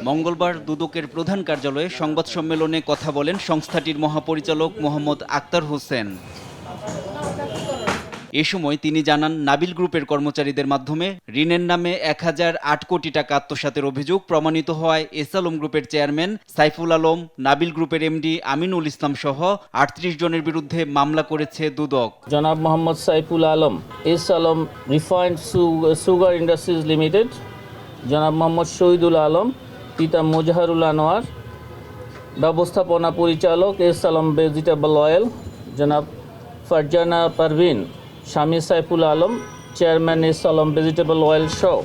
মঙ্গলবার দুদকের প্রধান কার্যালয়ে সংবাদ সম্মেলনে কথা বলেন সংস্থাটির মহাপরিচালক মোহাম্মদ আক্তার হোসেন। এ সময় তিনি জানান, নাবিল গ্রুপের কর্মচারীদের মাধ্যমে ঋণের নামে 1008 কোটি টাকা আত্মসাতের অভিযোগ প্রমাণিত হওয়ায় এস আলম গ্রুপের চেয়ারম্যান সাইফুল আলম, নাবিল গ্রুপের এমডি আমিনুল ইসলাম সহ 38 জনের বিরুদ্ধে মামলা করেছে দুদক। জনাব Mohammad Saiful Alam, S Alam refined sugar industries limited, জনাব মোহাম্মদ শহীদুল আলম, পিতা মোজাহারুল আনোয়ার, ব্যবস্থাপনা পরিচালক এস আলম ভেজিটেবল অয়েল, জনাব ফারজানা পারভিন, স্বামী Saiful Alam, chairman S Alam vegetable oil সহ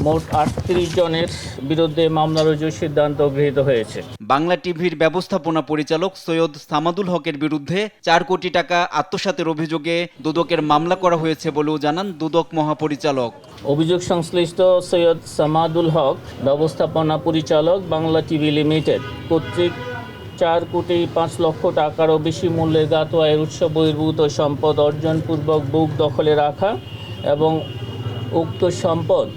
মোট 38 জনের বিরুদ্ধে মামলা রুজুর সিদ্ধান্ত গৃহীত হয়েছে। বাংলা টিভির ব্যবস্থাপনা পরিচালক সৈয়দ সামাদুল হকের বিরুদ্ধে 4 কোটি টাকা আত্মসাতের অভিযোগে দুদকের মামলা করা হয়েছে বলেও জানান দুদক মহাপরিচালক। অভিযোগ সংশ্লিষ্ট সৈয়দ সামাদুল হক, ব্যবস্থাপনা পরিচালক, বাংলা টিভি লিমিটেড কর্তৃক 4 কোটি 5 লক্ষ টাকারও বেশি মূল্যের জ্ঞাত আয়ের উৎস বহির্ভূত সম্পদ অর্জনপূর্বক বুক দখলে রাখা এবং উক্ত সম্পদ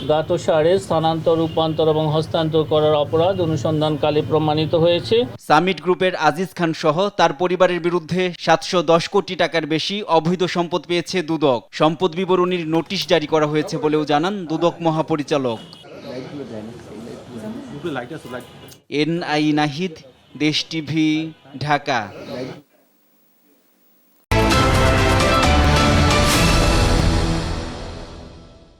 জ্ঞাতসারে স্থানান্তর, রূপান্তর এবং হস্তান্তর করার অপরাধ অনুসন্ধানকালে প্রমাণিত হয়েছে। সামিট গ্রুপের আজিজ খান সহ তার পরিবারের বিরুদ্ধে 710 কোটি টাকার বেশি অবৈধ সম্পদ পেয়েছে দুদক। সম্পদ বিবরণীর নোটিশ জারি করা হয়েছে বলেও জানান দুদক মহাপরিচালক। NI নাহিদ, দেশ টিভি, ঢাকা।